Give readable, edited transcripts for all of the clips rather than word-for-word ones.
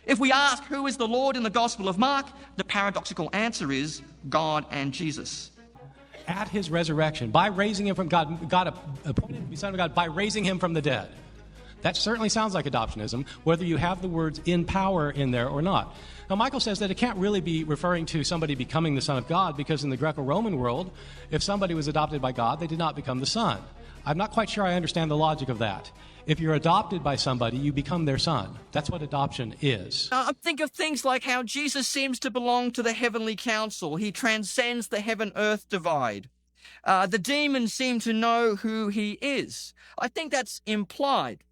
If we ask who is the Lord in the Gospel of Mark, the paradoxical answer is God and Jesus. At his resurrection, by raising him from God appointed to be Son of God, by raising him from the dead. That certainly sounds like adoptionism, whether you have the words in power in there or not. Now, Michael says that it can't really be referring to somebody becoming the Son of God, because in the Greco-Roman world, if somebody was adopted by God, they did not become the Son. I'm not quite sure I understand the logic of that. If you're adopted by somebody, you become their son. That's what adoption is. Think of things like how Jesus seems to belong to the heavenly council. He transcends the heaven-earth divide. The demons seem to know who he is. I think that's implied.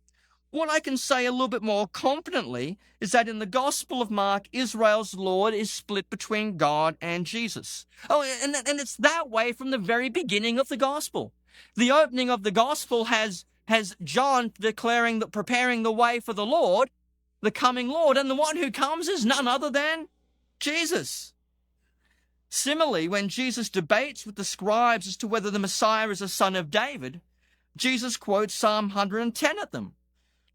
What I can say a little bit more confidently is that in the Gospel of Mark, Israel's Lord is split between God and Jesus. Oh, and it's that way from the very beginning of the Gospel. The opening of the Gospel has John declaring that preparing the way for the Lord, the coming Lord, and the one who comes is none other than Jesus. Similarly, when Jesus debates with the scribes as to whether the Messiah is a son of David, Jesus quotes Psalm 110 at them,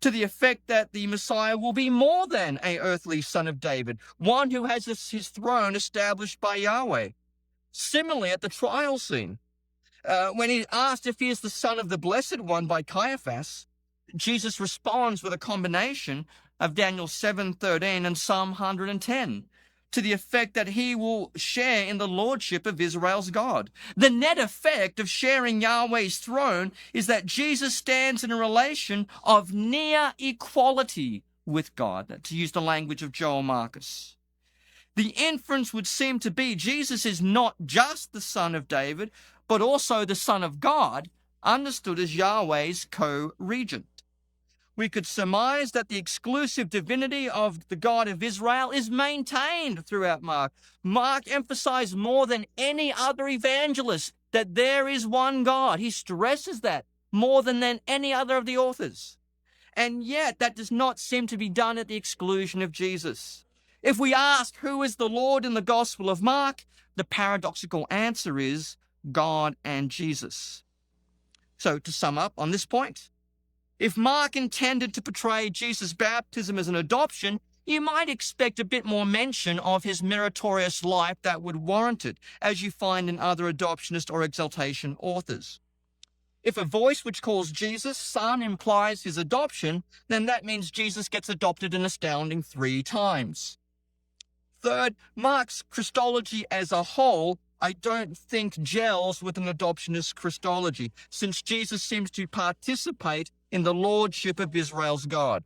to the effect that the Messiah will be more than an earthly son of David, one who has his throne established by Yahweh. Similarly, at the trial scene, when he asked if he is the son of the Blessed One by Caiaphas, Jesus responds with a combination of Daniel 7:13 and Psalm 110, to the effect that he will share in the lordship of Israel's God. The net effect of sharing Yahweh's throne is that Jesus stands in a relation of near equality with God, to use the language of Joel Marcus. The inference would seem to be Jesus is not just the son of David, but also the Son of God, understood as Yahweh's co-regent. We could surmise that the exclusive divinity of the God of Israel is maintained throughout Mark. Mark emphasized more than any other evangelist that there is one God. He stresses that more than any other of the authors. And yet, that does not seem to be done at the exclusion of Jesus. If we ask who is the Lord in the Gospel of Mark, the paradoxical answer is God and Jesus. So, to sum up on this point, if Mark intended to portray Jesus' baptism as an adoption, you might expect a bit more mention of his meritorious life that would warrant it, as you find in other adoptionist or exaltation authors. If a voice which calls Jesus son implies his adoption, then that means Jesus gets adopted an astounding 3 times. Third, Mark's Christology as a whole I don't think gels with an adoptionist Christology, since Jesus seems to participate in the lordship of Israel's God.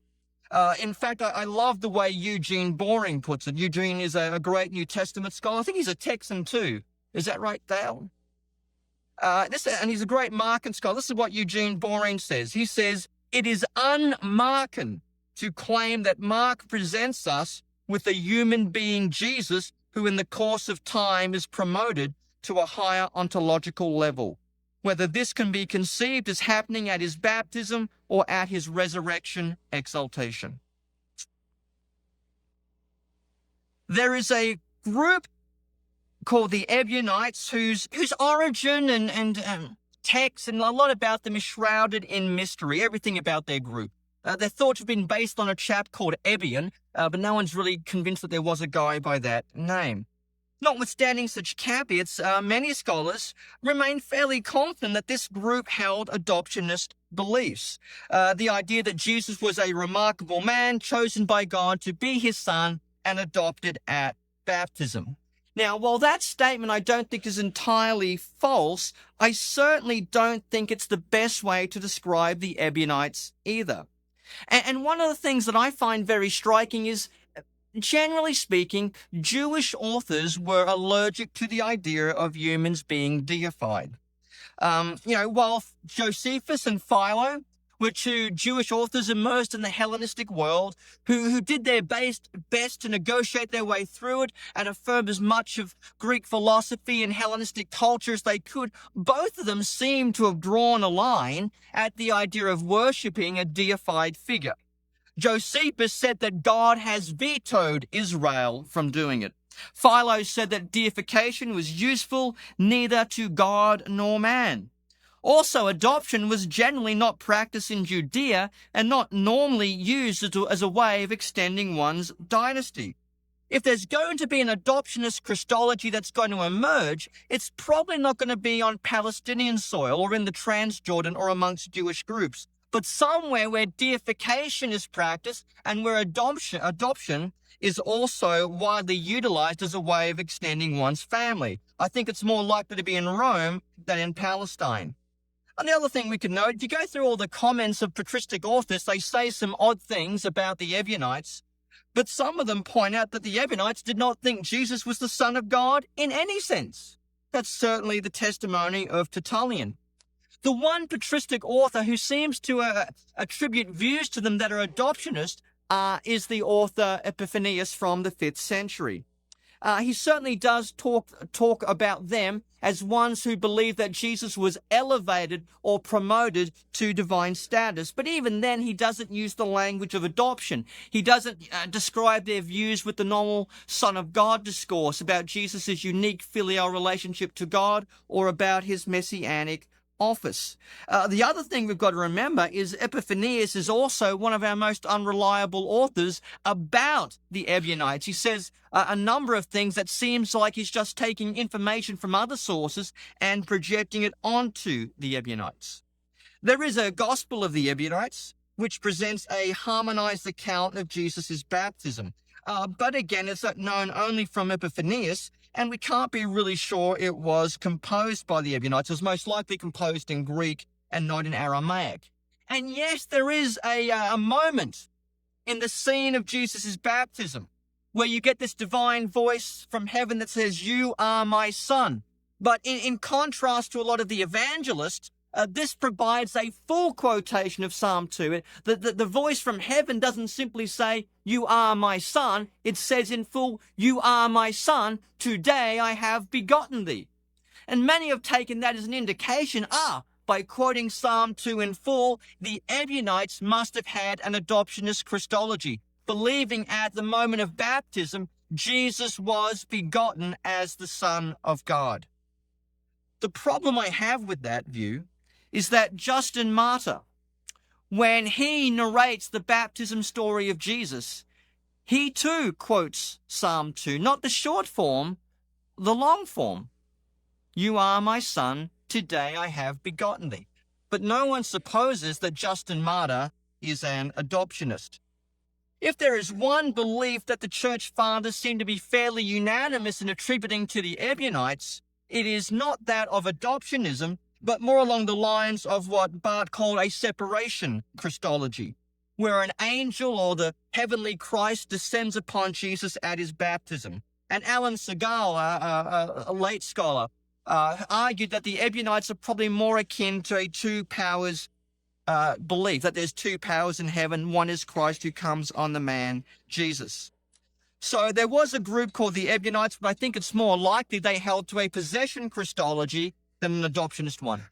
In fact, I love the way Eugene Boring puts it. Eugene is a great New Testament scholar. I think he's a Texan too. Is that right, Dale? And he's a great Markan scholar. This is what Eugene Boring says. He says, "It is un-Markan to claim that Mark presents us with a human being, Jesus, who in the course of time is promoted to a higher ontological level, whether this can be conceived as happening at his baptism or at his resurrection exaltation." There is a group called the Ebionites whose origin and text and a lot about them is shrouded in mystery, everything about their group. They're thought to have been based on a chap called Ebion, but no one's really convinced that there was a guy by that name. Notwithstanding such caveats, many scholars remain fairly confident that this group held adoptionist beliefs. The idea that Jesus was a remarkable man chosen by God to be his son and adopted at baptism. Now, while that statement I don't think is entirely false, I certainly don't think it's the best way to describe the Ebionites either. And one of the things that I find very striking is, generally speaking, Jewish authors were allergic to the idea of humans being deified. While Josephus and Philo were 2 Jewish authors immersed in the Hellenistic world who did their best to negotiate their way through it and affirm as much of Greek philosophy and Hellenistic culture as they could, both of them seem to have drawn a line at the idea of worshipping a deified figure. Josephus said that God has vetoed Israel from doing it. Philo said that deification was useful neither to God nor man. Also, adoption was generally not practiced in Judea and not normally used as a way of extending one's dynasty. If there's going to be an adoptionist Christology that's going to emerge, it's probably not going to be on Palestinian soil or in the Transjordan or amongst Jewish groups, but somewhere where deification is practiced and where adoption is also widely utilized as a way of extending one's family. I think it's more likely to be in Rome than in Palestine. And the other thing we can note, if you go through all the comments of patristic authors, they say some odd things about the Ebionites, but some of them point out that the Ebionites did not think Jesus was the Son of God in any sense. That's certainly the testimony of Tertullian. The one patristic author who seems to attribute views to them that are adoptionist is the author Epiphanius from the 5th century. He certainly does talk about them as ones who believe that Jesus was elevated or promoted to divine status. But even then, he doesn't use the language of adoption. He doesn't describe their views with the normal Son of God discourse about Jesus' unique filial relationship to God or about his messianic office. The other thing we've got to remember is Epiphanius is also one of our most unreliable authors about the Ebionites. He says a number of things that seems like he's just taking information from other sources and projecting it onto the Ebionites. There is a Gospel of the Ebionites, which presents a harmonized account of Jesus' baptism. But again, it's known only from Epiphanius, and we can't be really sure it was composed by the Ebionites. It was most likely composed in Greek and not in Aramaic. And yes, there is a moment in the scene of Jesus' baptism where you get this divine voice from heaven that says, "You are my son." But in contrast to a lot of the evangelists, this provides a full quotation of Psalm 2. The voice from heaven doesn't simply say, "You are my son." It says in full, "You are my son. Today I have begotten thee." And many have taken that as an indication, by quoting Psalm 2 in full, the Ebionites must have had an adoptionist Christology, believing at the moment of baptism, Jesus was begotten as the Son of God. The problem I have with that view is that Justin Martyr, when he narrates the baptism story of Jesus, he too quotes Psalm 2, not the short form, the long form. "You are my son, today I have begotten thee." But no one supposes that Justin Martyr is an adoptionist. If there is one belief that the church fathers seem to be fairly unanimous in attributing to the Ebionites, it is not that of adoptionism, but more along the lines of what Bart called a separation Christology, where an angel or the heavenly Christ descends upon Jesus at his baptism. And Alan Segal, a late scholar, argued that the Ebionites are probably more akin to a two powers belief, that there's two powers in heaven. One is Christ who comes on the man, Jesus. So there was a group called the Ebionites, but I think it's more likely they held to a possession Christology than an adoptionist one.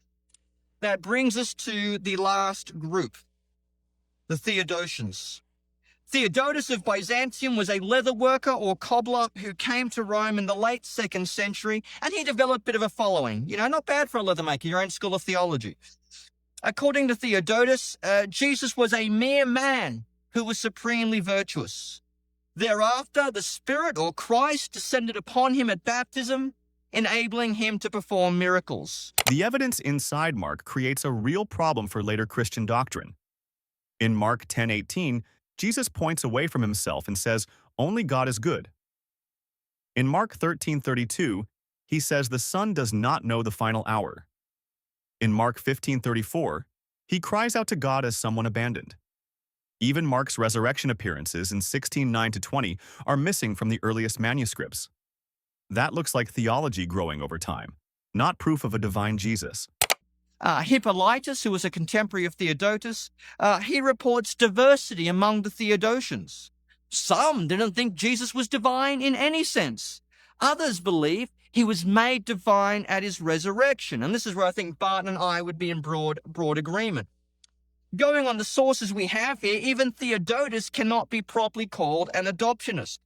That brings us to the last group, the Theodosians. Theodotus of Byzantium was a leather worker or cobbler who came to Rome in the late 2nd century, and he developed a bit of a following. Not bad for a leather maker, your own school of theology. According to Theodotus, Jesus was a mere man who was supremely virtuous. Thereafter, the Spirit or Christ descended upon him at baptism, enabling him to perform miracles. The evidence inside Mark creates a real problem for later Christian doctrine. In Mark 10:18, Jesus points away from himself and says, "Only God is good." In Mark 13:32, he says the Son does not know the final hour. In Mark 15:34, he cries out to God as someone abandoned. Even Mark's resurrection appearances in 16:9-20 are missing from the earliest manuscripts. That looks like theology growing over time, not proof of a divine Jesus. Hippolytus, who was a contemporary of Theodotus, he reports diversity among the Theodosians. Some didn't think Jesus was divine in any sense. Others believe he was made divine at his resurrection. And this is where I think Bart and I would be in broad agreement. Going on the sources we have here, even Theodotus cannot be properly called an adoptionist.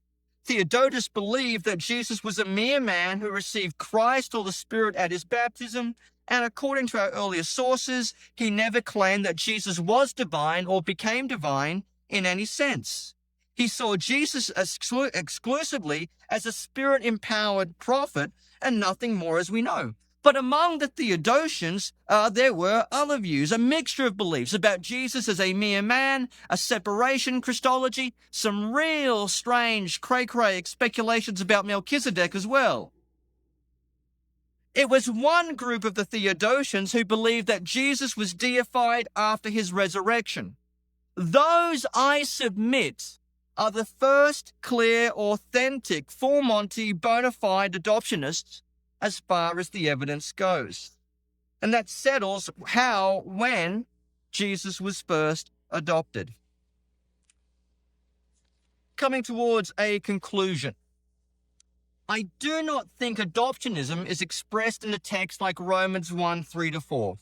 Theodotus believed that Jesus was a mere man who received Christ or the Spirit at his baptism, and according to our earlier sources, he never claimed that Jesus was divine or became divine in any sense. He saw Jesus exclusively as a Spirit-empowered prophet and nothing more, as we know. But among the Theodosians, there were other views, a mixture of beliefs about Jesus as a mere man, a separation Christology, some real strange cray-cray speculations about Melchizedek as well. It was one group of the Theodosians who believed that Jesus was deified after his resurrection. Those, I submit, are the first clear, authentic, full Monty, bona fide adoptionists as far as the evidence goes. And that settles when Jesus was first adopted. Coming towards a conclusion. I do not think adoptionism is expressed in the text like Romans 1, 3-4.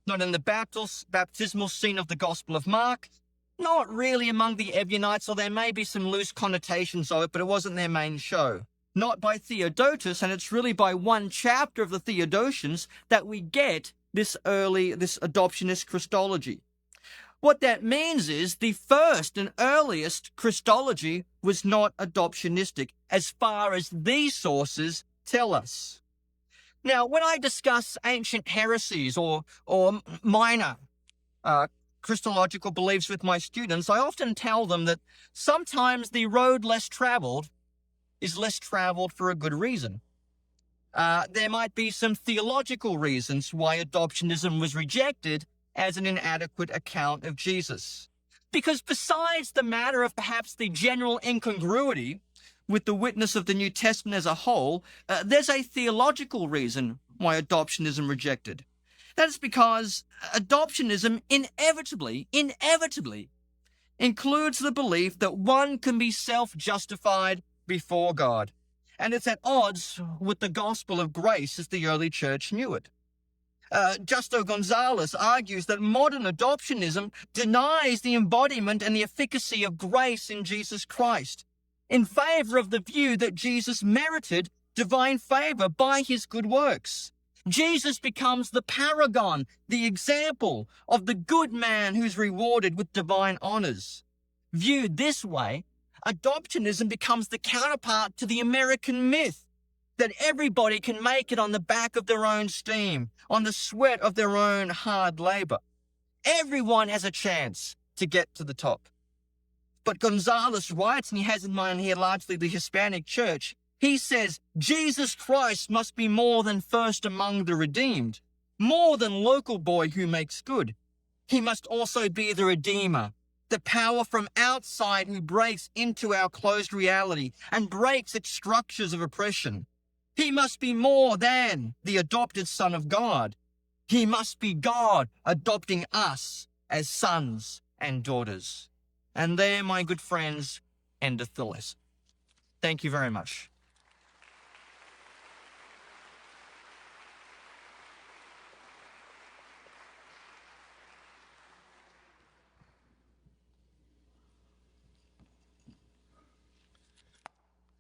Not in the baptismal scene of the Gospel of Mark, not really among the Ebionites, or there may be some loose connotations of it, but it wasn't their main show. Not by Theodotus, and it's really by one chapter of the Theodosians that we get this adoptionist Christology. What that means is the first and earliest Christology was not adoptionistic, as far as these sources tell us. Now, when I discuss ancient heresies or minor Christological beliefs with my students, I often tell them that sometimes the road less traveled is less traveled for a good reason. There might be some theological reasons why adoptionism was rejected as an inadequate account of Jesus. Because besides the matter of perhaps the general incongruity with the witness of the New Testament as a whole, there's a theological reason why adoptionism rejected. That is because adoptionism inevitably includes the belief that one can be self-justified before God. And it's at odds with the gospel of grace as the early church knew it. Justo Gonzalez argues that modern adoptionism denies the embodiment and the efficacy of grace in Jesus Christ, in favor of the view that Jesus merited divine favor by his good works. Jesus becomes the paragon, the example of the good man who's rewarded with divine honors. Viewed this way, adoptionism becomes the counterpart to the American myth that everybody can make it on the back of their own steam, on the sweat of their own hard labor. Everyone has a chance to get to the top. But Gonzalez writes, and he has in mind here largely the Hispanic church, he says, Jesus Christ must be more than first among the redeemed, more than local boy who makes good. He must also be the Redeemer, the power from outside who breaks into our closed reality and breaks its structures of oppression. He must be more than the adopted Son of God. He must be God adopting us as sons and daughters. And there, my good friends, endeth the lesson. Thank you very much.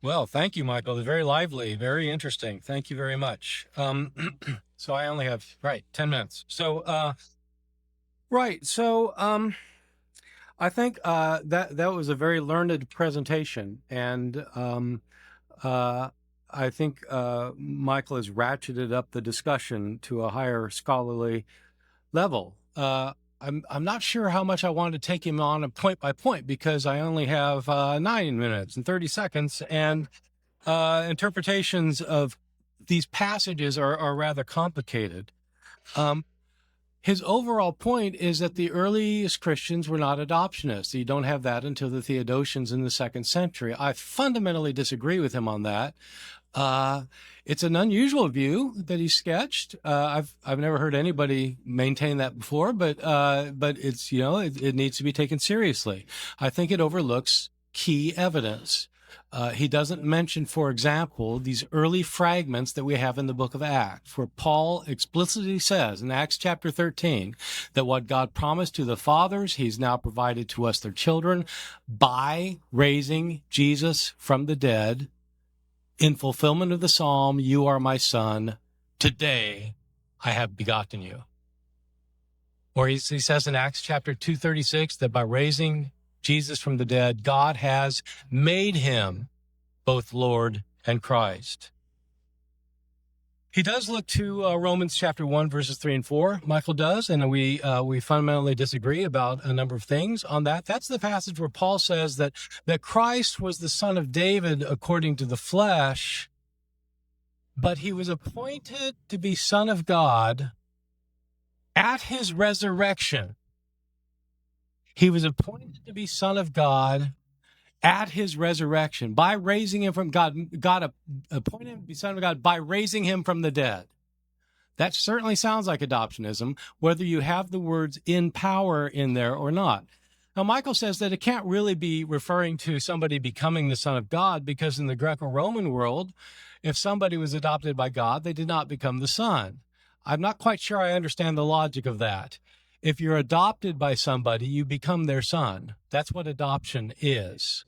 Well, thank you, Michael. It's very lively, very interesting. Thank you very much. So I only have, 10 minutes. So, I think that was a very learned presentation. And I think Michael has ratcheted up the discussion to a higher scholarly level. I'm not sure how much I wanted to take him on a point by point because I only have 9 minutes and 30 seconds, and interpretations of these passages are rather complicated. His overall point is that the earliest Christians were not adoptionists. You don't have that until the Theodosians in the 2nd century. I fundamentally disagree with him on that. It's an unusual view that he sketched. I've never heard anybody maintain that before, but it's, it needs to be taken seriously. I think it overlooks key evidence. He doesn't mention, for example, these early fragments that we have in the book of Acts, where Paul explicitly says in Acts chapter 13 that what God promised to the fathers, he's now provided to us, their children, by raising Jesus from the dead in fulfillment of the psalm, "You are my son, today I have begotten you." Or he says in Acts chapter 2:36 that by raising Jesus from the dead, God has made him both Lord and Christ. He does look to Romans chapter 1, verses 3 and 4. Michael does, and we fundamentally disagree about a number of things on that. That's the passage where Paul says that Christ was the son of David according to the flesh, but he was appointed to be son of God at his resurrection. He was appointed to be son of God at his resurrection by raising him from God. God appointed him to be son of God by raising him from the dead. That certainly sounds like adoptionism, whether you have the words "in power" in there or not. Now, Michael says that it can't really be referring to somebody becoming the son of God, because in the Greco-Roman world, if somebody was adopted by God, they did not become the son. I'm not quite sure I understand the logic of that. If you're adopted by somebody, you become their son. That's what adoption is.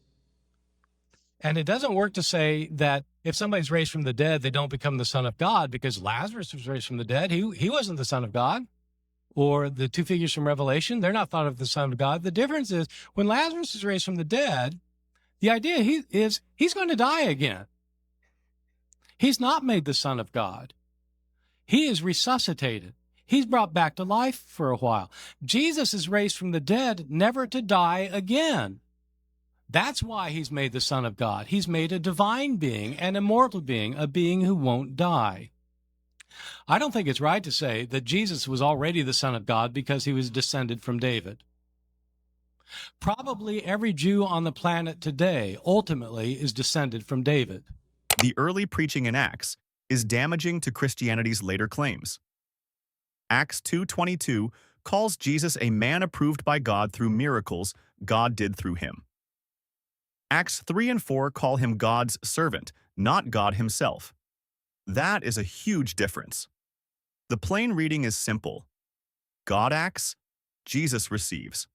And it doesn't work to say that if somebody's raised from the dead, they don't become the son of God, because Lazarus was raised from the dead. He wasn't the son of God. Or the two figures from Revelation, they're not thought of the son of God. The difference is when Lazarus is raised from the dead, the idea is he's going to die again. He's not made the son of God. He is resuscitated. He's brought back to life for a while. Jesus is raised from the dead, never to die again. That's why he's made the Son of God. He's made a divine being, an immortal being, a being who won't die. I don't think it's right to say that Jesus was already the Son of God because he was descended from David. Probably every Jew on the planet today ultimately is descended from David. The early preaching in Acts is damaging to Christianity's later claims. Acts 2:22 calls Jesus a man approved by God through miracles God did through him. Acts 3 and 4 call him God's servant, not God himself. That is a huge difference. The plain reading is simple. God acts, Jesus receives.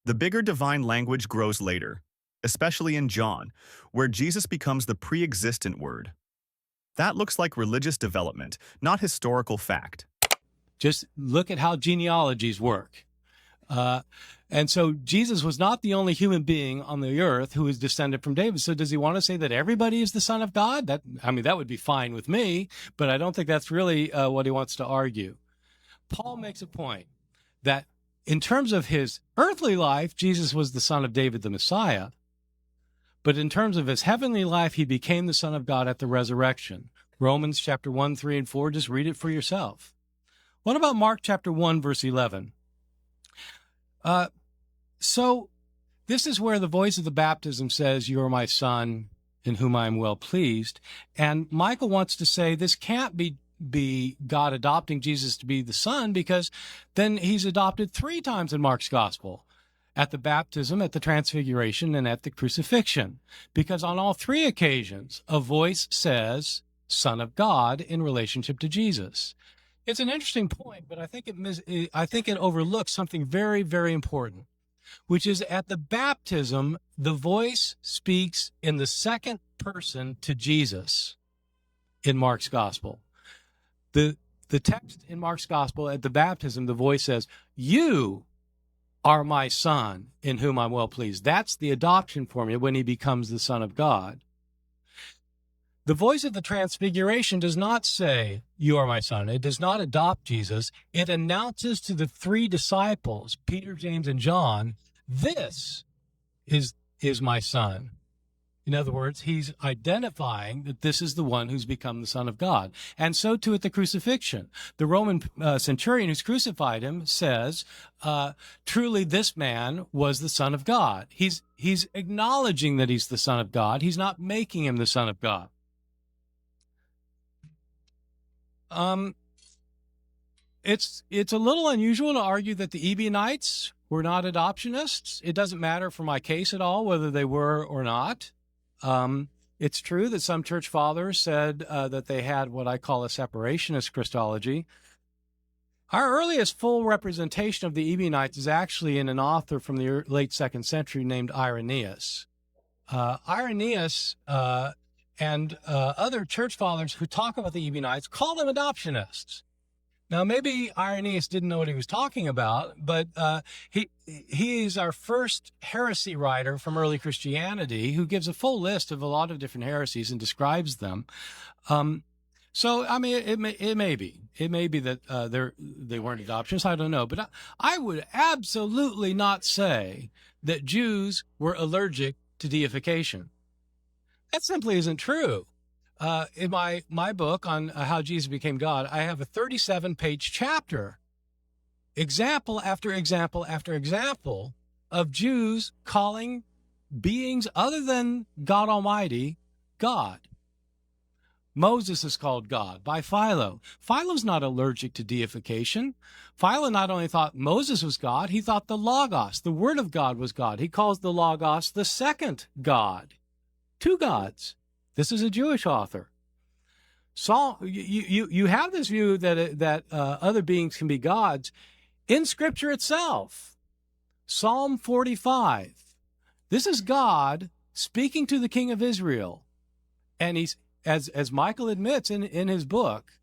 The bigger divine language grows later, especially in John, where Jesus becomes the pre-existent word. That looks like religious development, not historical fact. Just look at how genealogies work. And so Jesus was not the only human being on the earth who was descended from David. So does he want to say that everybody is the son of God? That would be fine with me, but I don't think that's really what he wants to argue. Paul makes a point that in terms of his earthly life, Jesus was the son of David, the Messiah. But in terms of his heavenly life, he became the son of God at the resurrection. Romans chapter 1, 3, and 4, just read it for yourself. What about Mark chapter 1, verse 11? So this is where the voice of the baptism says, "You are my son, in whom I am well pleased." And Michael wants to say this can't be God adopting Jesus to be the son, because then he's adopted 3 times in Mark's gospel, at the baptism, at the transfiguration, and at the crucifixion. Because on all 3 occasions, a voice says, "Son of God," in relationship to Jesus. It's an interesting point, but I think it overlooks something very, very important, which is at the baptism, the voice speaks in the second person to Jesus in Mark's gospel. The text in Mark's gospel at the baptism, the voice says, "You are my son, in whom I'm well pleased." That's the adoption formula when he becomes the Son of God. The voice of the transfiguration does not say, "You are my son." It does not adopt Jesus. It announces to the 3 disciples, Peter, James, and John, "This is my son." In other words, he's identifying that this is the one who's become the Son of God. And so too at the crucifixion. The Roman centurion who's crucified him says, "Truly this man was the Son of God." He's acknowledging that he's the Son of God. He's not making him the Son of God. It's a little unusual to argue that the Ebionites were not adoptionists. It doesn't matter for my case at all whether they were or not. It's true that some church fathers said that they had what I call a separationist Christology. Our earliest full representation of the Ebionites is actually in an author from the late 2nd century named Irenaeus. Irenaeus and other church fathers who talk about the Ebionites call them adoptionists. Now, maybe Irenaeus didn't know what he was talking about, but he is our first heresy writer from early Christianity who gives a full list of a lot of different heresies and describes them. So, I mean, it may be that they weren't adoptionists. I don't know, but I would absolutely not say that Jews were allergic to deification. That simply isn't true. In my book on how Jesus became God, I have a 37-page chapter, example after example after example, of Jews calling beings other than God Almighty God. Moses is called God by Philo. Philo's not allergic to deification. Philo not only thought Moses was God, he thought the Logos, the Word of God, was God. He calls the Logos the second God. Two gods. This is a Jewish author. So you have this view that other beings can be gods in Scripture itself. Psalm 45. This is God speaking to the king of Israel. And he's, as Michael admits in his book,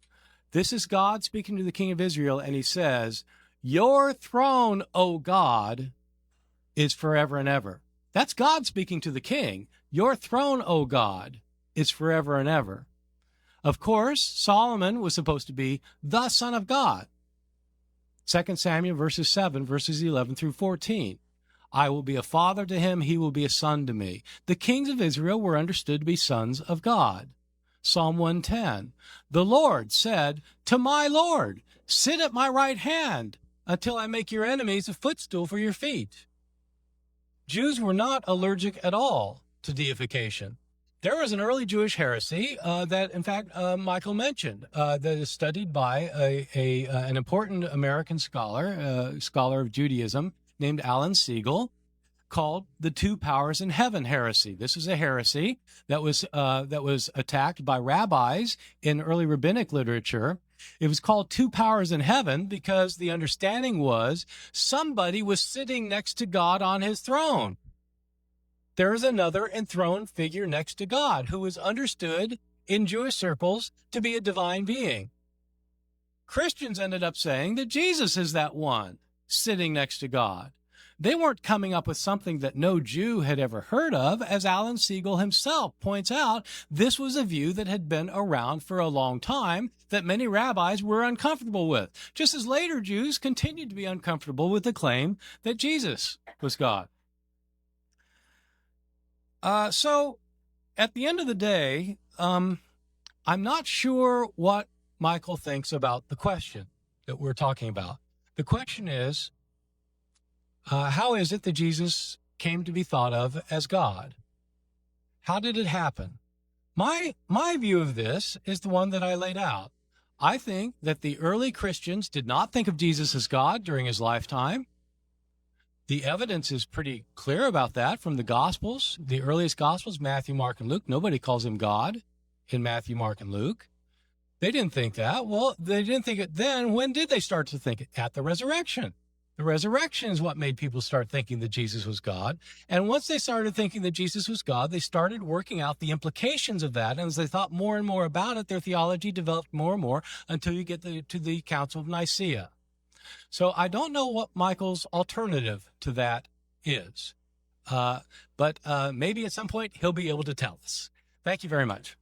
this is God speaking to the king of Israel, and he says, "Your throne, O God, is forever and ever." That's God speaking to the king. Your throne, O God, is forever and ever. Of course, Solomon was supposed to be the Son of God. 2 Samuel verses 7, verses 11 through 14. I will be a father to him, he will be a son to me. The kings of Israel were understood to be sons of God. Psalm 110. The Lord said to my Lord, sit at my right hand until I make your enemies a footstool for your feet. Jews were not allergic at all to deification. There was an early Jewish heresy that, in fact, Michael mentioned, that is studied by an important American scholar, scholar of Judaism, named Alan Siegel, called the Two Powers in Heaven heresy. This is a heresy that was attacked by rabbis in early rabbinic literature. It was called Two Powers in Heaven because the understanding was somebody was sitting next to God on his throne. There is another enthroned figure next to God who is understood in Jewish circles to be a divine being. Christians ended up saying that Jesus is that one sitting next to God. They weren't coming up with something that no Jew had ever heard of. As Alan Siegel himself points out, this was a view that had been around for a long time that many rabbis were uncomfortable with, just as later Jews continued to be uncomfortable with the claim that Jesus was God. So at the end of the day, I'm not sure what Michael thinks about the question that we're talking about. The question is, how is it that Jesus came to be thought of as God? How did it happen? My view of this is the one that I laid out. I think that the early Christians did not think of Jesus as God during his lifetime. The evidence is pretty clear about that from the Gospels, the earliest Gospels, Matthew, Mark, and Luke. Nobody calls him God in Matthew, Mark, and Luke. They didn't think that. Well, they didn't think it then. When did they start to think it? At the resurrection. The resurrection is what made people start thinking that Jesus was God. And once they started thinking that Jesus was God, they started working out the implications of that. And as they thought more and more about it, their theology developed more and more until you get to the Council of Nicaea. So I don't know what Michael's alternative to that is, but maybe at some point he'll be able to tell us. Thank you very much.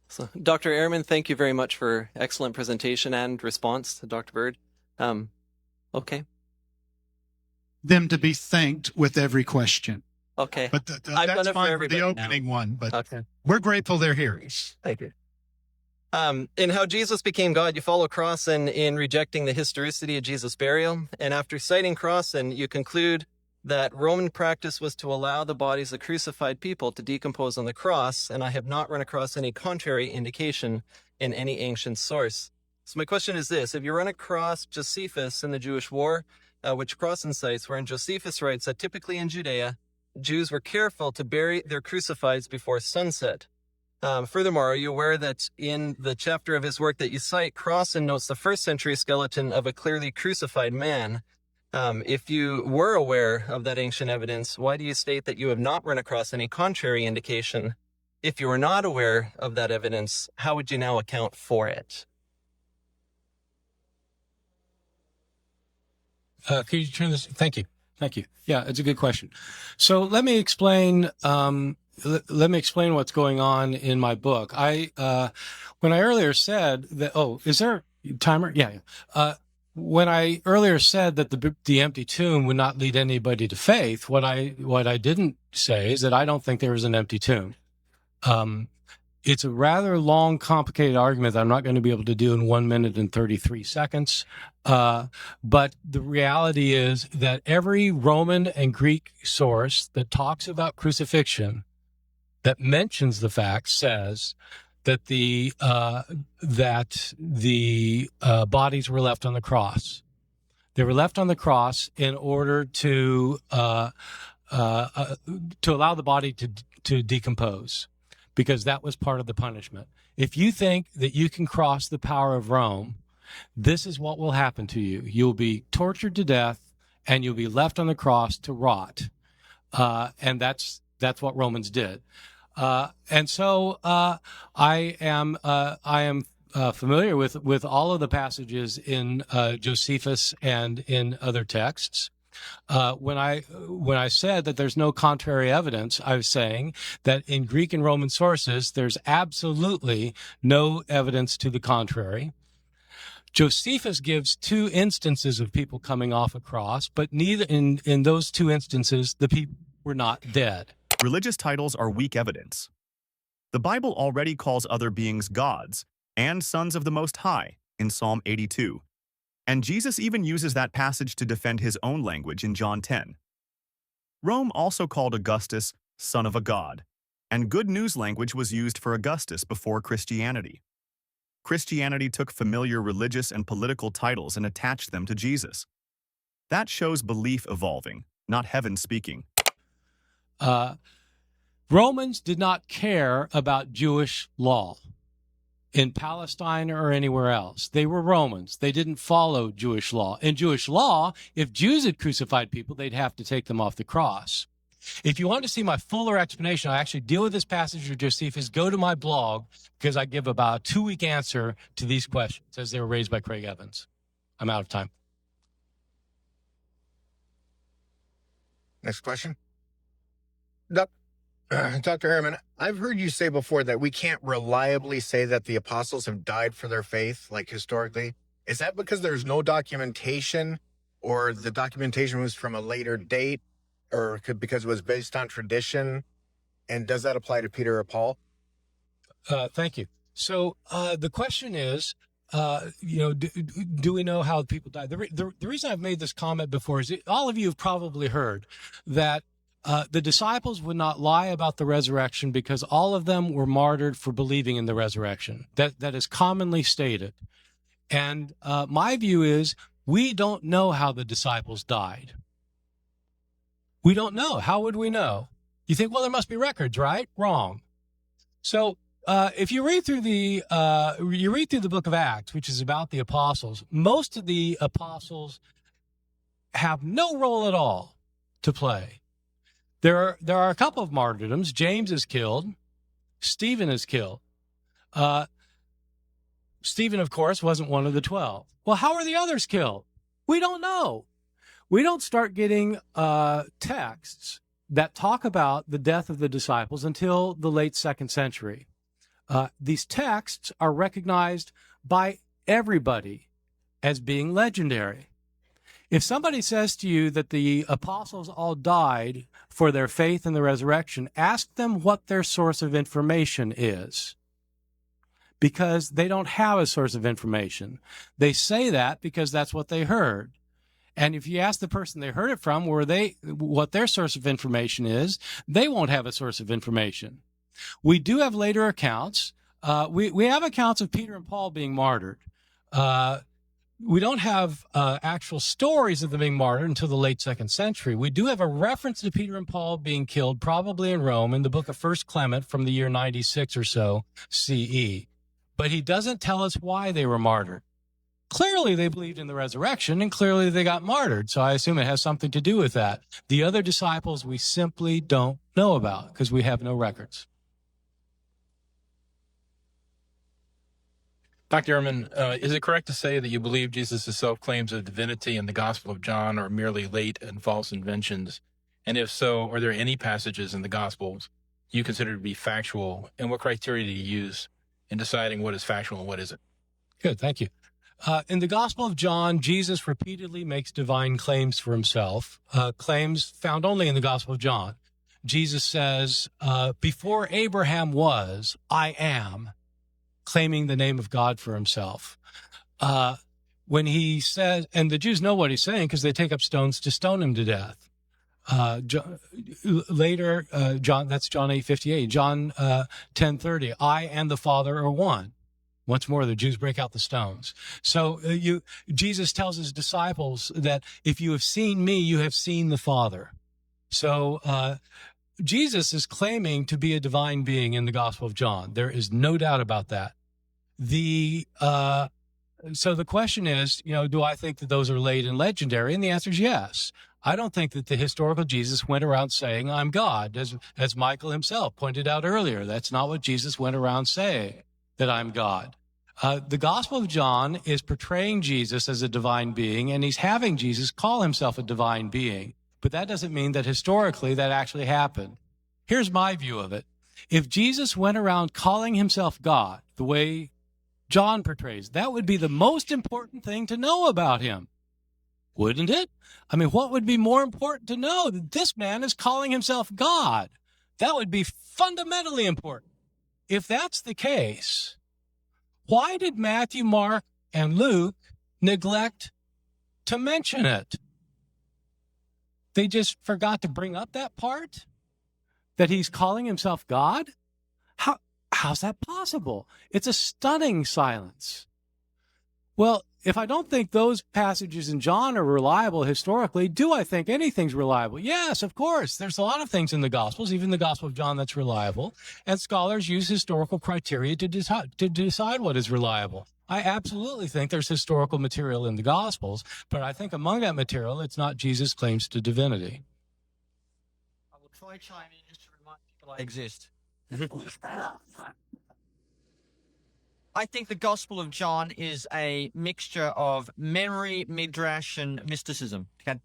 So, Dr. Ehrman, thank you very much for excellent presentation and response to Dr. Bird. Okay. Them to be thanked with every question. Okay. But that's fine for the opening one, but okay. We're grateful they're here. Thank you. In How Jesus Became God, you follow Crossan in rejecting the historicity of Jesus' burial. And after citing Crossan, you conclude that Roman practice was to allow the bodies of crucified people to decompose on the cross, and I have not run across any contrary indication in any ancient source. So my question is this: if you run across Josephus in the Jewish War, which Crossan cites, wherein Josephus writes that typically in Judea, Jews were careful to bury their crucifieds before sunset. Furthermore, are you aware that in the chapter of his work that you cite, Crossan notes the first century skeleton of a clearly crucified man? If you were aware of that ancient evidence, why do you state that you have not run across any contrary indication? If you were not aware of that evidence, how would you now account for it? Could you turn this? Thank you. Yeah, it's a good question. So let me explain. Let me explain what's going on in my book. When I earlier said that, is there a timer? Yeah. When I earlier said that the empty tomb would not lead anybody to faith, what I didn't say is that I don't think there is an empty tomb. It's a rather long, complicated argument that I'm not going to be able to do in 1 minute and 33 seconds. But the reality is that every Roman and Greek source that talks about crucifixion, that mentions the fact, says that the bodies were left on the cross. They were left on the cross in order to allow the body to decompose, because that was part of the punishment. If you think that you can cross the power of Rome, this is what will happen to you. You'll be tortured to death, and you'll be left on the cross to rot. And that's what Romans did. And so I am familiar with all of the passages in Josephus and in other texts. When I said that there's no contrary evidence, I was saying that in Greek and Roman sources, there's absolutely no evidence to the contrary. Josephus gives 2 instances of people coming off a cross, but neither in those 2 instances, the people were not dead. Religious titles are weak evidence. The Bible already calls other beings gods and sons of the Most High in Psalm 82. And Jesus even uses that passage to defend his own language in John 10. Rome also called Augustus son of a god, and good news language was used for Augustus before Christianity. Christianity took familiar religious and political titles and attached them to Jesus. That shows belief evolving, not heaven speaking. Romans did not care about Jewish law in Palestine or anywhere else. They were Romans. They didn't follow Jewish law. In Jewish law, if Jews had crucified people, they'd have to take them off the cross. If you want to see my fuller explanation, I actually deal with this passage of Josephus. Go to my blog, because I give about a 2-week answer to these questions as they were raised by Craig Evans. I'm out of time. Next question. Dr. Ehrman, I've heard you say before that we can't reliably say that the apostles have died for their faith, like historically. Is that because there's no documentation, or the documentation was from a later date, or because it was based on tradition? And does that apply to Peter or Paul? Thank you. So the question is, do we know how people died? The reason I've made this comment before is all of you have probably heard that the disciples would not lie about the resurrection because all of them were martyred for believing in the resurrection. That is commonly stated. And my view is we don't know how the disciples died. We don't know. How would we know? You think, well, there must be records, right? Wrong. So if you read through the book of Acts, which is about the apostles, most of the apostles have no role at all to play. There are a couple of martyrdoms. James is killed. Stephen is killed. Stephen, of course, wasn't one of the 12. Well, how are the others killed? We don't know. We don't start getting texts that talk about the death of the disciples until the late 2nd century. These texts are recognized by everybody as being legendary. If somebody says to you that the apostles all died for their faith in the resurrection, ask them what their source of information is, because they don't have a source of information. They say that because that's what they heard. And if you ask the person they heard it from what their source of information is, they won't have a source of information. We do have later accounts. We have accounts of Peter and Paul being martyred. we don't have actual stories of them being martyred until the late 2nd century. We do have a reference to Peter and Paul being killed, probably in Rome, in the book of 1 Clement from the year 96 or so CE. But he doesn't tell us why they were martyred. Clearly, they believed in the resurrection, and clearly they got martyred. So I assume it has something to do with that. The other disciples we simply don't know about because we have no records. Dr. Ehrman, is it correct to say that you believe Jesus' self-claims of divinity in the Gospel of John are merely late and false inventions? And if so, are there any passages in the Gospels you consider to be factual? And what criteria do you use in deciding what is factual and what isn't? Good, thank you. In the Gospel of John, Jesus repeatedly makes divine claims for himself, claims found only in the Gospel of John. Jesus says, before Abraham was, I am, claiming the name of God for himself. When he says, and the Jews know what he's saying because they take up stones to stone him to death. Later, John, that's John 8:58. John 10:30, I and the Father are one. Once more, the Jews break out the stones. So Jesus tells his disciples that if you have seen me, you have seen the Father. So Jesus is claiming to be a divine being in the Gospel of John. There is no doubt about that. So the question is, do I think that those are late and legendary? And the answer is yes. I don't think that the historical Jesus went around saying, I'm God, as Michael himself pointed out earlier. That's not what Jesus went around saying, that I'm God. The Gospel of John is portraying Jesus as a divine being, and he's having Jesus call himself a divine being. But that doesn't mean that historically that actually happened. Here's my view of it. If Jesus went around calling himself God, the way John portrays, that would be the most important thing to know about him. Wouldn't it? I mean, what would be more important to know? That this man is calling himself God. That would be fundamentally important. If that's the case, why did Matthew, Mark, and Luke neglect to mention it? They just forgot to bring up that part? That he's calling himself God? How's that possible? It's a stunning silence. Well, if I don't think those passages in John are reliable historically, do I think anything's reliable? Yes, of course. There's a lot of things in the Gospels, even the Gospel of John, that's reliable. And scholars use historical criteria to decide what is reliable. I absolutely think there's historical material in the Gospels, but I think among that material, it's not Jesus' claims to divinity. I will try chime in just to remind people I exist. I think the Gospel of John is a mixture of memory, midrash, and mysticism. That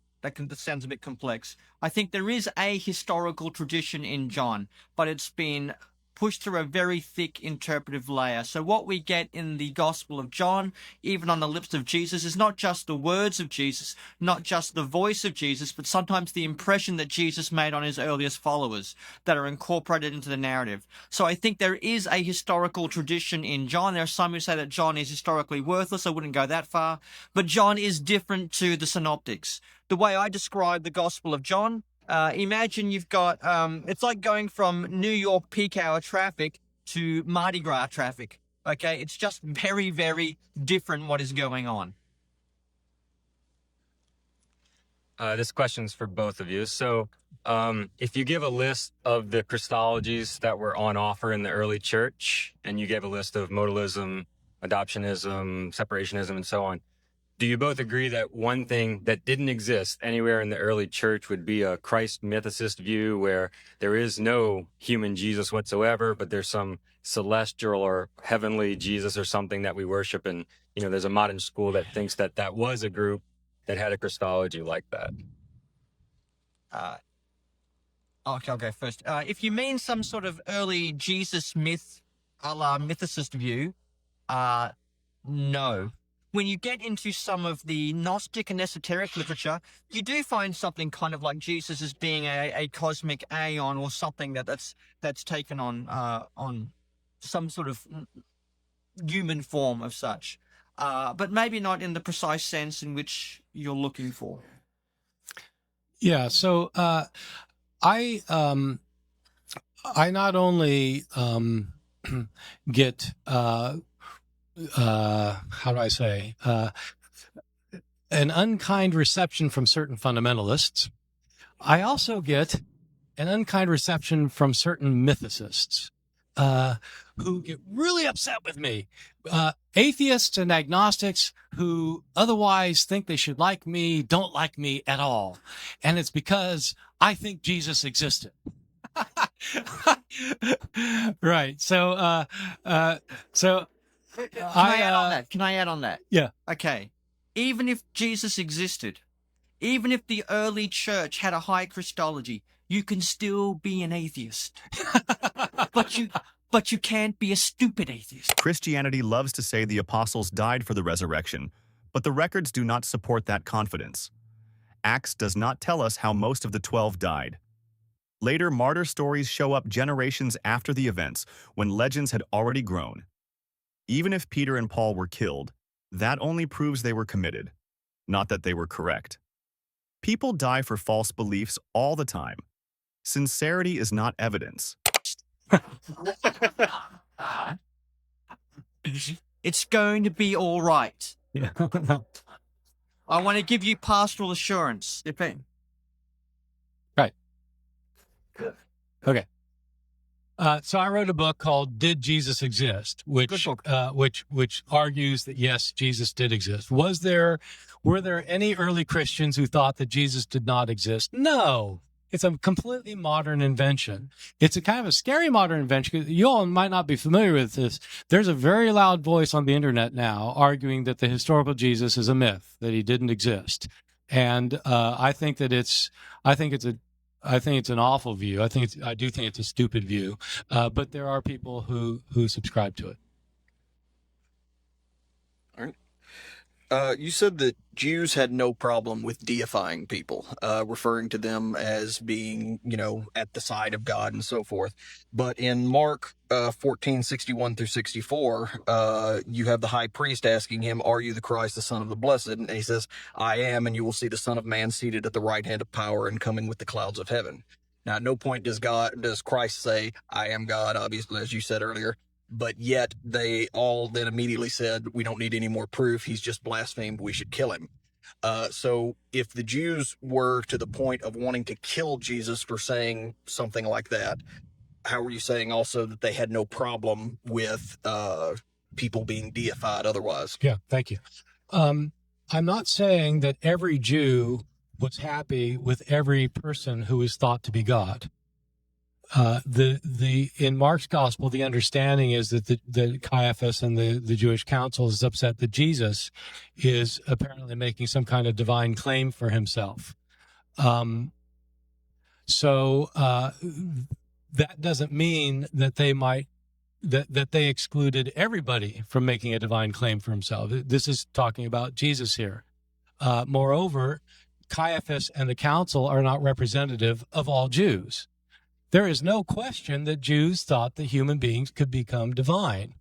sounds a bit complex. I think there is a historical tradition in John, but it's been pushed through a very thick interpretive layer. So what we get in the Gospel of John, even on the lips of Jesus, is not just the words of Jesus, not just the voice of Jesus, but sometimes the impression that Jesus made on his earliest followers that are incorporated into the narrative. So I think there is a historical tradition in John. There are some who say that John is historically worthless. I wouldn't go that far. But John is different to the synoptics. The way I describe the Gospel of John, imagine you've got, it's like going from New York peak hour traffic to Mardi Gras traffic. Okay, it's just very, very different what is going on. This question's for both of you. So if you give a list of the Christologies that were on offer in the early church, and you gave a list of modalism, adoptionism, separationism, and so on, do you both agree that one thing that didn't exist anywhere in the early church would be a Christ mythicist view where there is no human Jesus whatsoever, but there's some celestial or heavenly Jesus or something that we worship? And, there's a modern school that thinks that that was a group that had a Christology like that. Okay, I'll go first. If you mean some sort of early Jesus myth, a la mythicist view, no. When you get into some of the Gnostic and esoteric literature, you do find something kind of like Jesus as being a cosmic aeon or something that's taken on some sort of human form of such, but maybe not in the precise sense in which you're looking for. Yeah. So I not only get how do I say an unkind reception from certain fundamentalists. I also get an unkind reception from certain mythicists who get really upset with me. Atheists and agnostics who otherwise think they should like me don't like me at all. And it's because I think Jesus existed. Right. So, Can I add on that? Can I add on that? Yeah. Okay. Even if Jesus existed, even if the early church had a high Christology, you can still be an atheist. but you can't be a stupid atheist. Christianity loves to say the apostles died for the resurrection, but the records do not support that confidence. Acts does not tell us how most of the 12 died. Later, martyr stories show up generations after the events, when legends had already grown. Even if Peter and Paul were killed, that only proves they were committed, not that they were correct. People die for false beliefs all the time. Sincerity is not evidence. It's going to be all right. Yeah. I want to give you pastoral assurance. Right. Okay. So I wrote a book called "Did Jesus Exist?" which argues that yes, Jesus did exist. Were there any early Christians who thought that Jesus did not exist? No. It's a completely modern invention. It's a kind of a scary modern invention. You all might not be familiar with this. There's a very loud voice on the internet now arguing that the historical Jesus is a myth, that he didn't exist. And I think it's an awful view. I do think it's a stupid view. But there are people who subscribe to it. All right. You said that Jews had no problem with deifying people, referring to them as being, at the side of God and so forth. But in Mark 14:61 through 64, you have the high priest asking him, "Are you the Christ, the Son of the Blessed?" And he says, "I am, and you will see the Son of Man seated at the right hand of power and coming with the clouds of heaven." Now, at no point does Christ say, "I am God," obviously, as you said earlier. But yet they all then immediately said, "We don't need any more proof. He's just blasphemed. We should kill him." So if the Jews were to the point of wanting to kill Jesus for saying something like that, how are you saying also that they had no problem with people being deified otherwise? Yeah, thank you. I'm not saying that every Jew was happy with every person who is thought to be God. In Mark's gospel, the understanding is that the Caiaphas and the Jewish council is upset that Jesus is apparently making some kind of divine claim for himself. So that doesn't mean that they excluded everybody from making a divine claim for himself. This is talking about Jesus here. Moreover, Caiaphas and the council are not representative of all Jews. There is no question that Jews thought that human beings could become divine.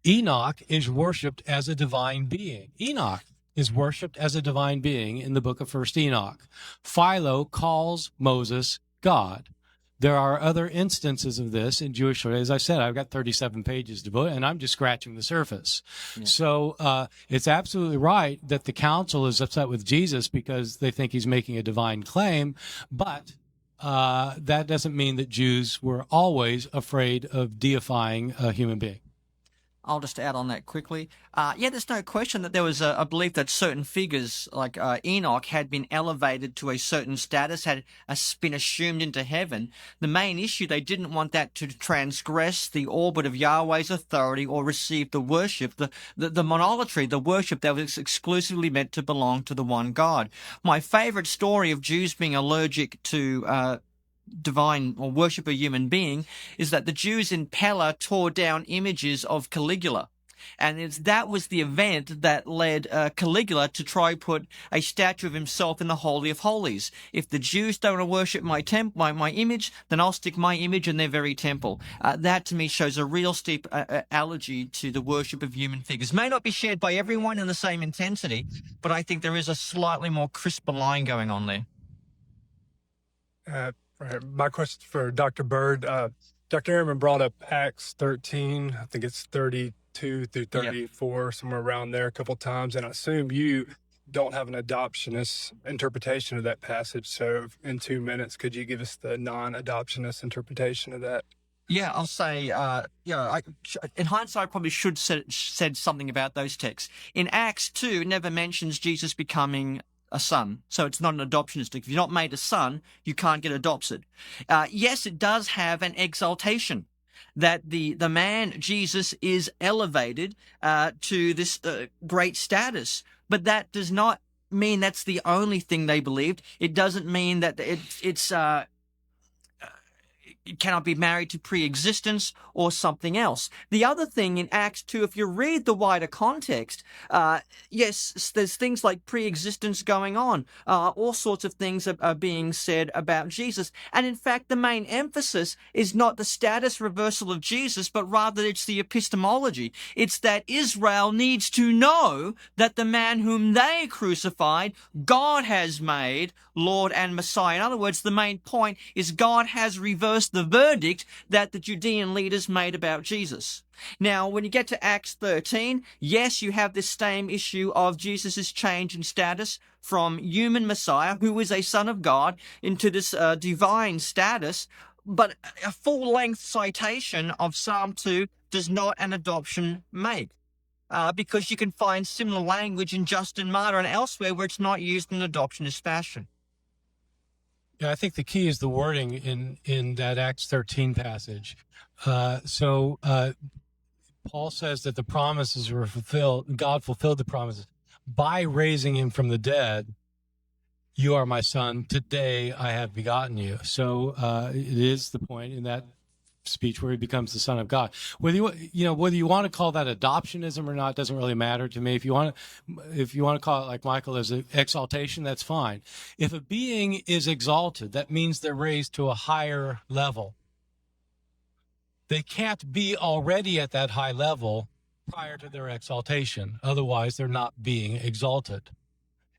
Enoch is worshipped as a divine being. Enoch is worshipped as a divine being in the book of 1 Enoch. Philo calls Moses God. There are other instances of this in Jewish story. As I said, I've got 37 pages to book, and I'm just scratching the surface. Yeah. So it's absolutely right that the council is upset with Jesus because they think he's making a divine claim, but that doesn't mean that Jews were always afraid of deifying a human being. I'll just add on that quickly. There's no question that there was a belief that certain figures like Enoch had been elevated to a certain status, had been assumed into heaven. The main issue, they didn't want that to transgress the orbit of Yahweh's authority or receive the worship, the monolatry, the worship that was exclusively meant to belong to the one God. My favorite story of Jews being allergic to divine or worship a human being is that the Jews in Pella tore down images of Caligula. And that was the event that led Caligula to try put a statue of himself in the Holy of Holies. If the Jews don't want to worship my image, then I'll stick my image in their very temple. That to me shows a real steep allergy to the worship of human figures. May not be shared by everyone in the same intensity, but I think there is a slightly more crisper line going on there. My question for Dr. Bird. Dr. Ehrman brought up Acts 13. I think it's 32 through 34, somewhere around there a couple of times. And I assume you don't have an adoptionist interpretation of that passage. So in 2 minutes, could you give us the non-adoptionist interpretation of that? Yeah, I'll say, in hindsight, I probably should said something about those texts. In Acts 2, it never mentions Jesus becoming a son, so it's not an adoptionist. If you're not made a son, you can't get adopted. Yes, it does have an exaltation, that the man, Jesus, is elevated to this great status, but that does not mean that's the only thing they believed. It doesn't mean that it cannot be married to pre-existence or something else. The other thing in Acts 2, if you read the wider context, yes, there's things like pre-existence going on. All sorts of things are being said about Jesus. And in fact, the main emphasis is not the status reversal of Jesus, but rather it's the epistemology. It's that Israel needs to know that the man whom they crucified, God has made Lord and Messiah. In other words, the main point is God has reversed the verdict that the Judean leaders made about Jesus. Now, when you get to Acts 13, yes, you have this same issue of Jesus' change in status from human Messiah, who is a son of God, into this divine status, but a full-length citation of Psalm 2 does not an adoption make. Because you can find similar language in Justin Martyr and elsewhere where it's not used in an adoptionist fashion. Yeah, I think the key is the wording in that Acts 13 passage. Paul says that the promises were fulfilled. God fulfilled the promises by raising him from the dead. You are my son. Today I have begotten you. So it is the point in that speech where he becomes the son of God. Whether you want to call that adoptionism or not doesn't really matter to me. If you want to call it like Michael as an exaltation, that's fine. If a being is exalted, that means they're raised to a higher level. They can't be already at that high level prior to their exaltation. Otherwise, they're not being exalted.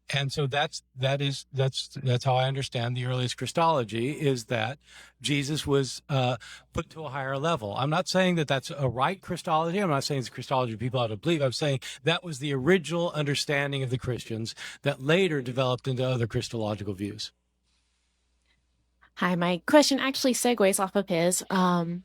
And so that's how I understand the earliest Christology, is that Jesus was put to a higher level. I'm not saying that that's a right Christology. I'm not saying it's a Christology people ought to believe. I'm saying that was the original understanding of the Christians that later developed into other Christological views. Hi, my question actually segues off of his. One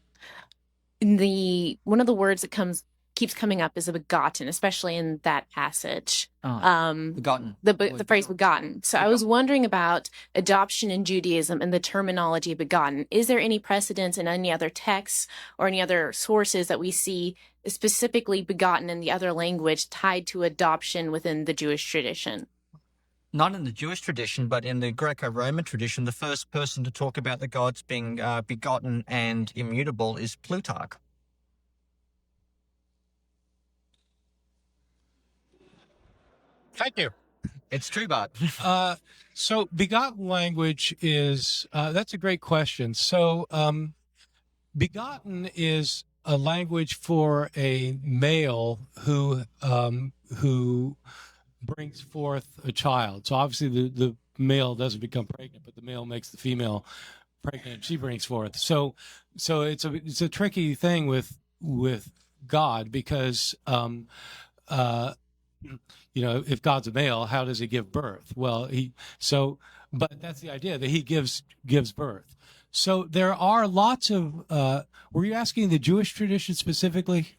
of the words that keeps coming up is a begotten, especially in that passage. Begotten. The phrase begotten. So I was wondering about adoption in Judaism and the terminology begotten. Is there any precedence in any other texts or any other sources that we see specifically begotten in the other language tied to adoption within the Jewish tradition? Not in the Jewish tradition, but in the Greco-Roman tradition, the first person to talk about the gods being begotten and immutable is Plutarch. Thank you. It's true, Bart. So begotten language is, that's a great question. So begotten is a language for a male who brings forth a child. So obviously the male doesn't become pregnant, but the male makes the female pregnant and she brings forth. So it's a tricky thing with God, because if God's a male, how does he give birth? Well, but that's the idea, that he gives birth. So there are lots of, were you asking the Jewish tradition specifically?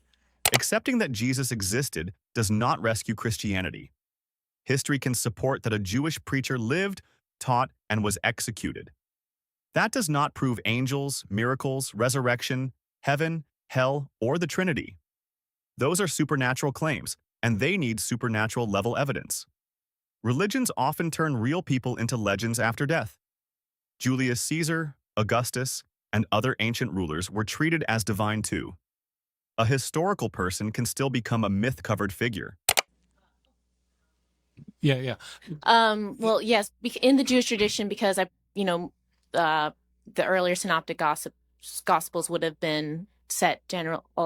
Accepting that Jesus existed does not rescue Christianity. History can support that a Jewish preacher lived, taught, and was executed. That does not prove angels, miracles, resurrection, heaven, hell, or the Trinity. Those are supernatural claims, and they need supernatural level evidence. Religions often turn real people into legends after death. Julius Caesar, Augustus, and other ancient rulers were treated as divine too. A historical person can still become a myth-covered figure. Yeah. Well, yes, in the Jewish tradition, because the earlier synoptic gospels would have been set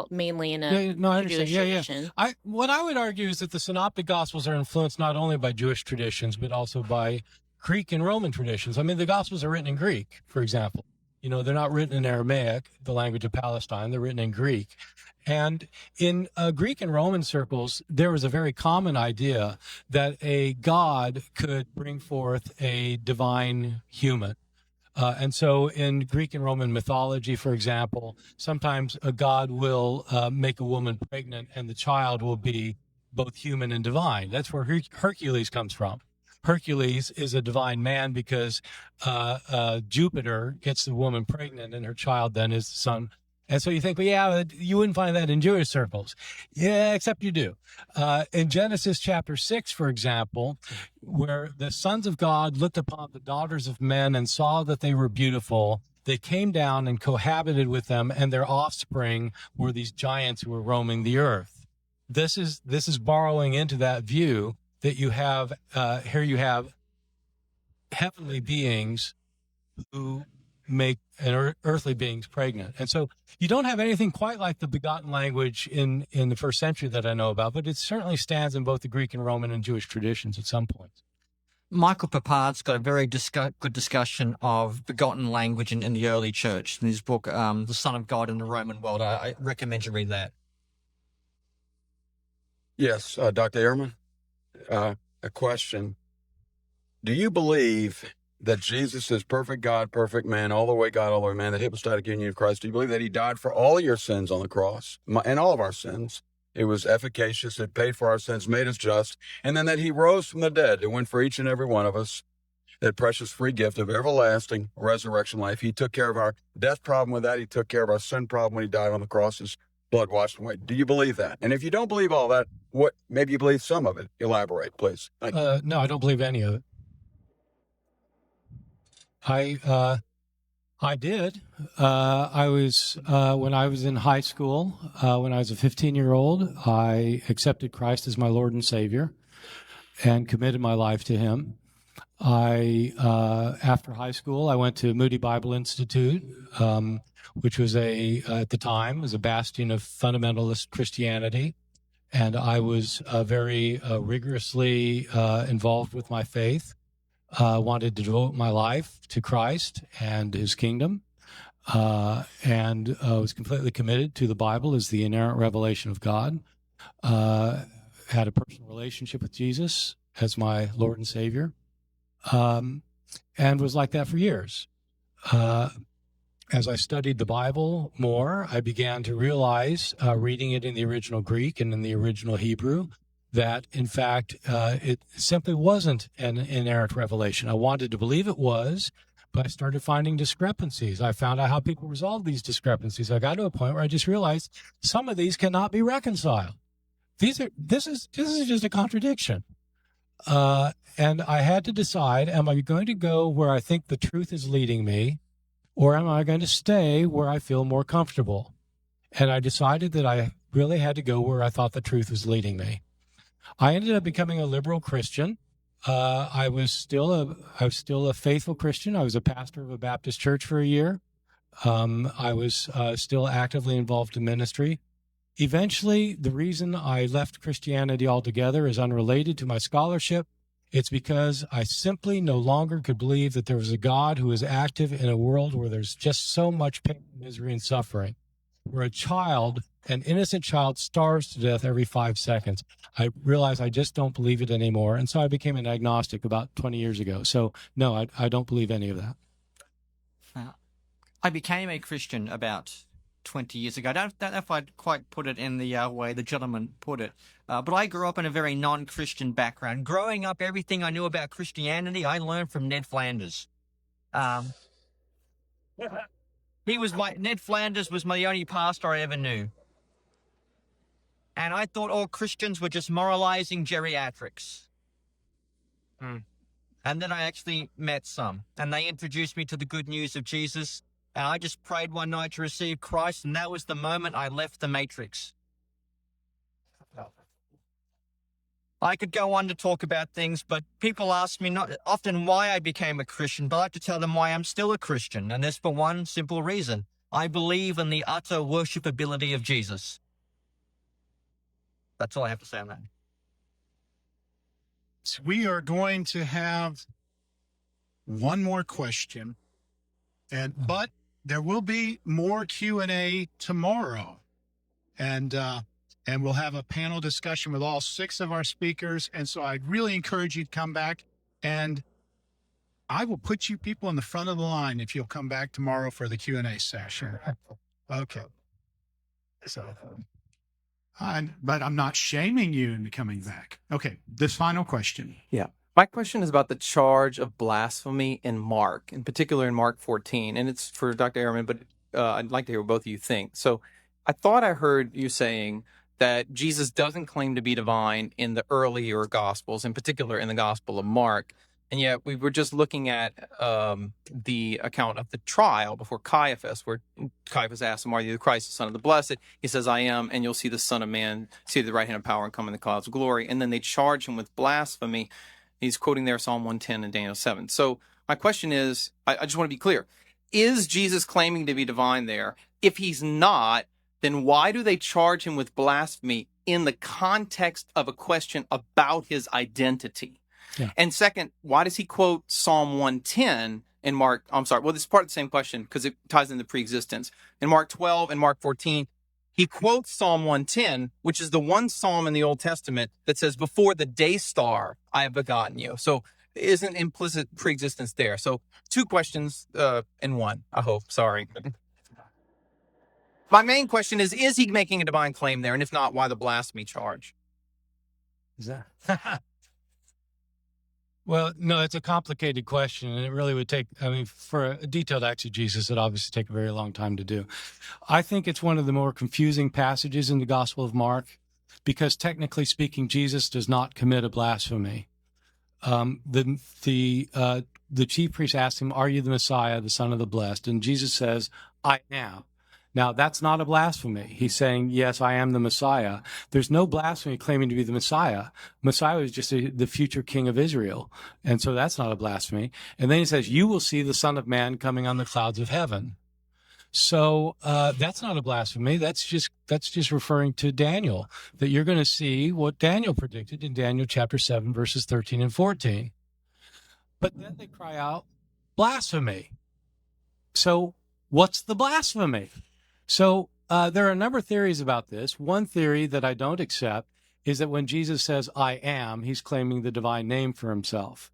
mainly in a Jewish tradition. What I would argue is that the synoptic gospels are influenced not only by Jewish traditions, but also by Greek and Roman traditions. I mean, the gospels are written in Greek, for example. You know, they're not written in Aramaic, the language of Palestine. They're written in Greek. And in Greek and Roman circles, there was a very common idea that a god could bring forth a divine human. And so in Greek and Roman mythology, for example, sometimes a god will make a woman pregnant and the child will be both human and divine. That's where Hercules comes from. Hercules is a divine man because Jupiter gets the woman pregnant and her child then is the son. And so you think, well, yeah, you wouldn't find that in Jewish circles. Yeah, except you do. In Genesis chapter 6, for example, where the sons of God looked upon the daughters of men and saw that they were beautiful, they came down and cohabited with them, and their offspring were these giants who were roaming the earth. This is borrowing into that view that you have, here you have heavenly beings who make earthly beings pregnant. And so you don't have anything quite like the begotten language in the first century that I know about, but it certainly stands in both the Greek and Roman and Jewish traditions at some point. Michael Papard's got a very good discussion of begotten language in the early church in his book, The Son of God in the Roman World. I recommend you read that. Yes, Dr. Ehrman, a question. Do you believe that Jesus is perfect God, perfect man, all the way God, all the way man, the hypostatic union of Christ? Do you believe that he died for all your sins on the cross and all of our sins? It was efficacious. It paid for our sins, made us just. And then that he rose from the dead to win for each and every one of us that precious free gift of everlasting resurrection life. He took care of our death problem with that. He took care of our sin problem when he died on the cross. His blood washed away. Do you believe that? And if you don't believe all that, what? Maybe you believe some of it. Elaborate, please. Thank you. No, I don't believe any of it. I did. I was, when I was in high school, when I was a 15-year-old, I accepted Christ as my Lord and Savior and committed my life to him. After high school, I went to Moody Bible Institute, which was at the time, was a bastion of fundamentalist Christianity. And I was very rigorously involved with my faith. Wanted to devote my life to Christ and his kingdom, and was completely committed to the Bible as the inerrant revelation of God. Had a personal relationship with Jesus as my Lord and Savior, and was like that for years. As I studied the Bible more, I began to realize, reading it in the original Greek and in the original Hebrew, that, in fact, it simply wasn't an inerrant revelation. I wanted to believe it was, but I started finding discrepancies. I found out how people resolve these discrepancies. I got to a point where I just realized some of these cannot be reconciled. This is just a contradiction. And I had to decide, am I going to go where I think the truth is leading me, or am I going to stay where I feel more comfortable? And I decided that I really had to go where I thought the truth was leading me. I ended up becoming a liberal Christian. I was still a faithful Christian. I was a pastor of a Baptist church for a year. I was still actively involved in ministry. Eventually, the reason I left Christianity altogether is unrelated to my scholarship. It's because I simply no longer could believe that there was a God who is active in a world where there's just so much pain, misery, and suffering, where an innocent child starves to death every 5 seconds. I realized I just don't believe it anymore. And so I became an agnostic about 20 years ago. So no, I don't believe any of that. I became a Christian about 20 years ago. I don't know if I'd quite put it in the way the gentleman put it. But I grew up in a very non-Christian background. Growing up, everything I knew about Christianity, I learned from Ned Flanders. Ned Flanders was the only pastor I ever knew. And I thought all Christians were just moralizing geriatrics. And then I actually met some, and they introduced me to the good news of Jesus. And I just prayed one night to receive Christ, and that was the moment I left the matrix. I could go on to talk about things, but people ask me not often why I became a Christian, but I like to tell them why I'm still a Christian. And this for one simple reason. I believe in the utter worshipability of Jesus. That's all I have to say on that. So we are going to have one more question. But there will be more Q&A tomorrow. And we'll have a panel discussion with all 6 of our speakers. And so I'd really encourage you to come back, and I will put you people in the front of the line if you'll come back tomorrow for the Q&A session. Okay. So, but I'm not shaming you into coming back. Okay, this final question. Yeah. My question is about the charge of blasphemy in Mark, in particular in Mark 14. And it's for Dr. Ehrman, but I'd like to hear what both of you think. So I thought I heard you saying that Jesus doesn't claim to be divine in the earlier Gospels, in particular in the Gospel of Mark. And yet we were just looking at the account of the trial before Caiaphas, where Caiaphas asked him, "Are you the Christ, the Son of the Blessed?" He says, "I am, and you'll see the Son of Man, see the right hand of power and come in the clouds of glory." And then they charge him with blasphemy. He's quoting there Psalm 110 and Daniel 7. So my question is, I just want to be clear. Is Jesus claiming to be divine there? If he's not, then why do they charge him with blasphemy in the context of a question about his identity? Yeah. And second, why does he quote Psalm 110 in Mark? I'm sorry. Well, this is part of the same question because it ties into preexistence. In Mark 12 and Mark 14, he quotes Psalm 110, which is the one psalm in the Old Testament that says, "Before the day star, I have begotten you." So isn't implicit preexistence there? So 2 questions in one, I hope. Sorry. My main question is he making a divine claim there? And if not, why the blasphemy charge? Is that? Well, no, it's a complicated question, and it really would take, for a detailed exegesis, it'd obviously take a very long time to do. I think it's one of the more confusing passages in the Gospel of Mark, because technically speaking, Jesus does not commit a blasphemy. The chief priest asked him, "Are you the Messiah, the Son of the Blessed?" And Jesus says, "I am." Now, that's not a blasphemy. He's saying, yes, I am the Messiah. There's no blasphemy claiming to be the Messiah. Messiah is just the future king of Israel. And so that's not a blasphemy. And then he says, "You will see the Son of Man coming on the clouds of heaven." So that's not a blasphemy. That's just referring to Daniel, that you're going to see what Daniel predicted in Daniel chapter 7, verses 13 and 14. But then they cry out, blasphemy. So what's the blasphemy? So there are a number of theories about this. One theory that I don't accept is that when Jesus says, "I am," he's claiming the divine name for himself.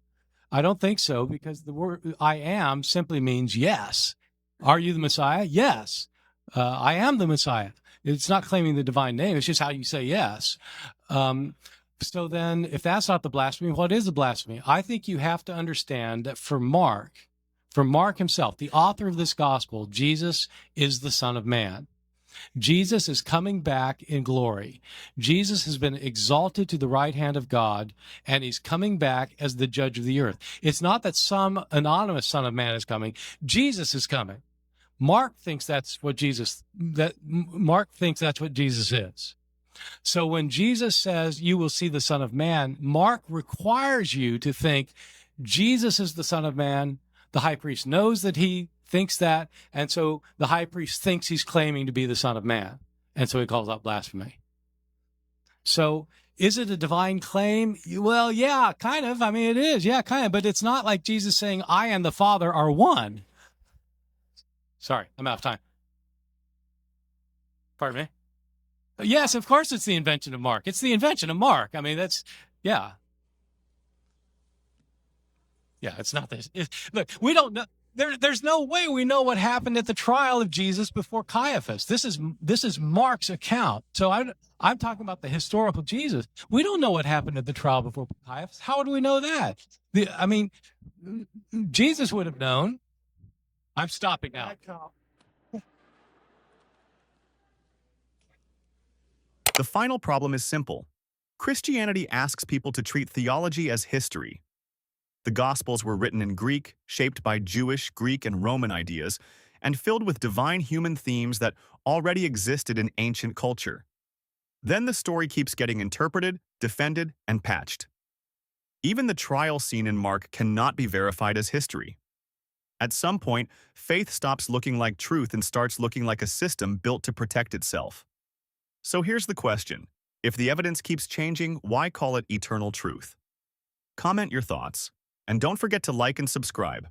I don't think so, because the word "I am" simply means yes. Are you the Messiah? Yes. I am the Messiah. It's not claiming the divine name. It's just how you say yes. So then if that's not the blasphemy, what is the blasphemy? I think you have to understand that for Mark himself, the author of this gospel, Jesus is the Son of Man. Jesus is coming back in glory. Jesus has been exalted to the right hand of God, and he's coming back as the judge of the earth. It's not that some anonymous Son of Man is coming. Jesus is coming. Mark thinks that's what Jesus is. So when Jesus says, "You will see the Son of Man," Mark requires you to think Jesus is the Son of Man. The high priest knows that he thinks that, and so the high priest thinks he's claiming to be the Son of Man, and so he calls out blasphemy. So is it a divine claim? Well, yeah, kind of. It is. Yeah, kind of. But it's not like Jesus saying, "I and the Father are one." Sorry, I'm out of time. Pardon me? Yes, of course it's the invention of Mark. It's the invention of Mark. Yeah. Yeah, it's not this. Look, we don't know. There's no way we know what happened at the trial of Jesus before Caiaphas. This is Mark's account. So I'm talking about the historical Jesus. We don't know what happened at the trial before Caiaphas. How would we know that? Jesus would have known. I'm stopping now. The final problem is simple. Christianity asks people to treat theology as history. The Gospels were written in Greek, shaped by Jewish, Greek, and Roman ideas, and filled with divine human themes that already existed in ancient culture. Then the story keeps getting interpreted, defended, and patched. Even the trial scene in Mark cannot be verified as history. At some point, faith stops looking like truth and starts looking like a system built to protect itself. So here's the question. If the evidence keeps changing, why call it eternal truth? Comment your thoughts. And don't forget to like and subscribe.